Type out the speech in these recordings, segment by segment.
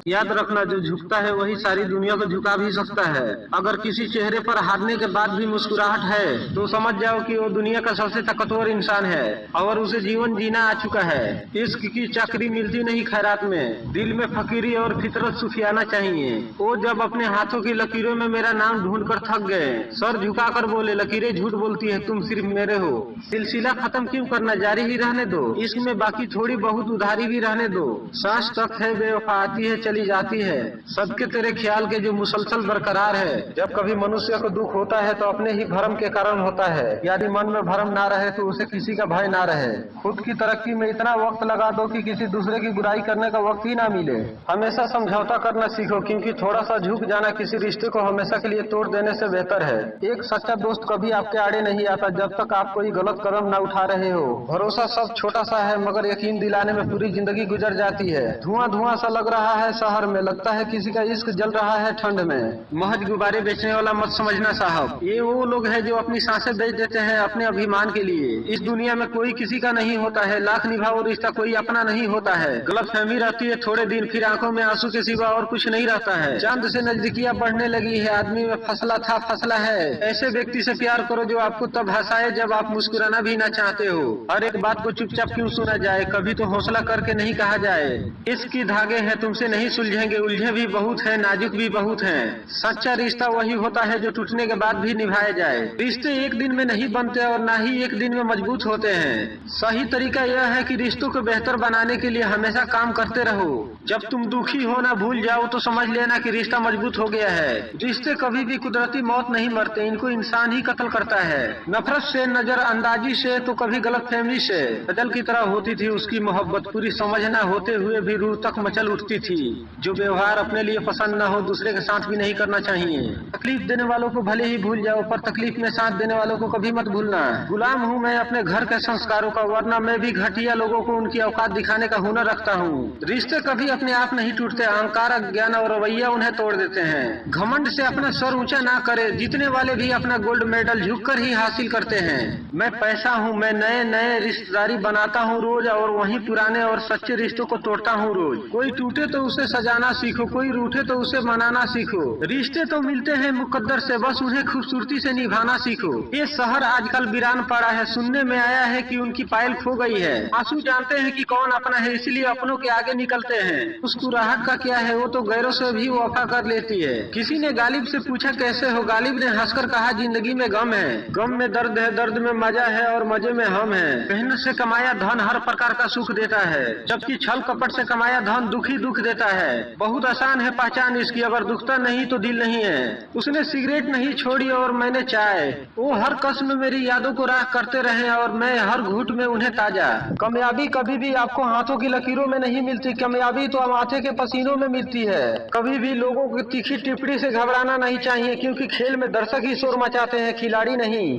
याद रखना, जो झुकता है वही सारी दुनिया को झुका भी सकता है। अगर किसी चेहरे पर हारने के बाद भी मुस्कुराहट है तो समझ जाओ कि वो दुनिया का सबसे ताकतवर इंसान है और उसे जीवन जीना आ चुका है। इश्क की चाकरी मिलती नहीं खैरात में, दिल में फकीरी और फितरत सुफियाना चाहिए। वो जब अपने हाथों की लकीरों में मेरा नाम ढूंढ कर थक गए, सर झुकाकर बोले, लकीरें झूठ बोलती है, तुम सिर्फ मेरे हो। सिलसिला खत्म क्यों करना, जारी ही रहने दो। इसमें बाकी थोड़ी बहुत उधारी भी रहने दो। सांस तक है बेवफा आती है चली जाती है, सबके तेरे ख्याल के जो मुसलसल बरकरार है। जब कभी मनुष्य को दुख होता है तो अपने ही भरम के कारण होता है। यदि मन में भरम ना रहे तो उसे किसी का भय ना रहे। खुद की तरक्की में इतना वक्त लगा दो कि किसी दूसरे की बुराई करने का वक्त ही ना मिले। हमेशा समझौता करना सीखो, क्योंकि थोड़ा सा झुक जाना किसी रिश्ते को हमेशा के लिए तोड़ देने से बेहतर है। एक सच्चा दोस्त कभी आपके आड़े नहीं आता जब तक आप कोई गलत कदम न उठा रहे हो। भरोसा सब छोटा सा है मगर यकीन दिलाने में पूरी जिंदगी गुजर जाती है। धुआं धुआं सा लग रहा है शहर में, लगता है किसी का इश्क जल रहा है ठंड में। महज गुब्बारे बेचने वाला मत समझना साहब, ये वो लोग हैं जो अपनी सांसें बेच देते हैं अपने अभिमान के लिए। इस दुनिया में कोई किसी का नहीं होता है, लाख निभाओ रिश्ता कोई अपना नहीं होता है। गलतफहमी रहती है थोड़े दिन, फिर आंखों में आंसू के सिवा और कुछ नहीं रहता है। चांद से नजदीकियां बढ़ने लगी है, आदमी में फसला था फसला है। ऐसे व्यक्ति से प्यार करो जो आपको तब हंसाए जब आप मुस्कुराना भी ना चाहते हो। हर एक बात को चुपचाप क्यों सुना जाए, कभी तो हौसला करके नहीं कहा जाए। इसकी धागे हैं तुमसे नहीं सुलझेंगे, उलझे भी बहुत है नाजुक भी बहुत है। सच्चा रिश्ता वही होता है जो टूटने के बाद भी निभाया जाए। रिश्ते एक दिन में नहीं बनते और ना ही एक दिन में मजबूत होते हैं। सही तरीका यह है कि रिश्तों को बेहतर बनाने के लिए हमेशा काम करते रहो। जब तुम दुखी हो ना भूल जाओ तो समझ लेना कि रिश्ता मजबूत हो गया है। रिश्ते कभी भी कुदरती मौत नहीं मरते, इनको इंसान ही कत्ल करता है। नफरत से, नजरअंदाजी से, तो कभी गलतफहमी से। बदल की तरह होती थी उसकी मोहब्बत, पूरी समझ न होते हुए भी रूह तक मचल उठती थी। जो व्यवहार अपने लिए पसंद न हो दूसरे के साथ भी नहीं करना चाहिए। तकलीफ देने वालों को भले ही भूल जाओ पर तकलीफ में साथ देने वालों को कभी मत भूलना। गुलाम हूँ मैं अपने घर के संस्कारों का, वरना मैं भी घटिया लोगों को उनकी औकात दिखाने का हुनर रखता हूँ। रिश्ते कभी अपने आप नहीं टूटते, अहंकार, अज्ञान और रवैया उन्हें तोड़ देते हैं। घमंड से अपना सर ऊंचा ना करे, जीतने वाले भी अपना गोल्ड मेडल झुककर ही हासिल करते हैं। मैं पैसा हूँ, मैं नए नए रिश्तेदारी बनाता हूँ रोज, और वहीं पुराने और सच्चे रिश्तों को तोड़ता हूँ रोज। कोई टूटे तो उसे सजाना सीखो, कोई रूठे तो उसे मनाना सीखो। रिश्ते तो मिलते हैं मुकद्दर से, बस उन्हें खूबसूरती से निभाना सीखो। ये शहर आजकल वीरान पड़ा है, सुनने में आया है कि उनकी पायल खो गई है। आंसू जानते हैं कि कौन अपना है, इसलिए अपनों के आगे निकलते हैं। मुस्कुराहट का क्या है, वो तो गैरों से भी वफा कर लेती है। किसी ने गालिब से पूछा कैसे हो, गालिब ने हंसकर कहा जिंदगी में गम है, गम में दर्द है, दर्द में मजा है और मजे में हम है। मेहनत से कमाया धन हर प्रकार का सुख देता है, जबकि छल कपट से कमाया धन दुख ही दुख देता है। बहुत आसान है पहचान इसकी, अगर दुखता नहीं तो दिल नहीं है। उसने सिगरेट नहीं छोड़ी और मैंने चाय, वो हर कस्म में मेरी यादों को राख करते रहे और मैं हर घूंट में उन्हें ताजा। कामयाबी कभी भी आपको हाथों की लकीरों में नहीं मिलती, कामयाबी तो माथे के पसीनों में मिलती है। कभी भी लोगों की तीखी टिप्पणी से घबराना नहीं चाहिए, क्योंकि खेल में दर्शक ही शोर मचाते हैं, खिलाड़ी नहीं।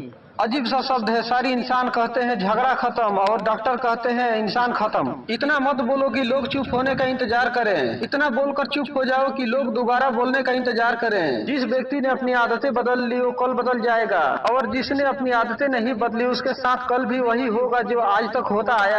अजीब सा शब्द है, सारी इंसान कहते हैं झगड़ा खत्म और डॉक्टर कहते हैं इंसान खत्म। इतना मत बोलो कि लोग चुप होने का इंतजार करें, इतना बोलकर चुप हो जाओ कि लोग दोबारा बोलने का इंतजार करें। जिस व्यक्ति ने अपनी आदतें बदल ली वो कल बदल जाएगा, और जिसने अपनी आदतें नहीं बदली उसके साथ कल भी वही होगा जो आज तक होता आया।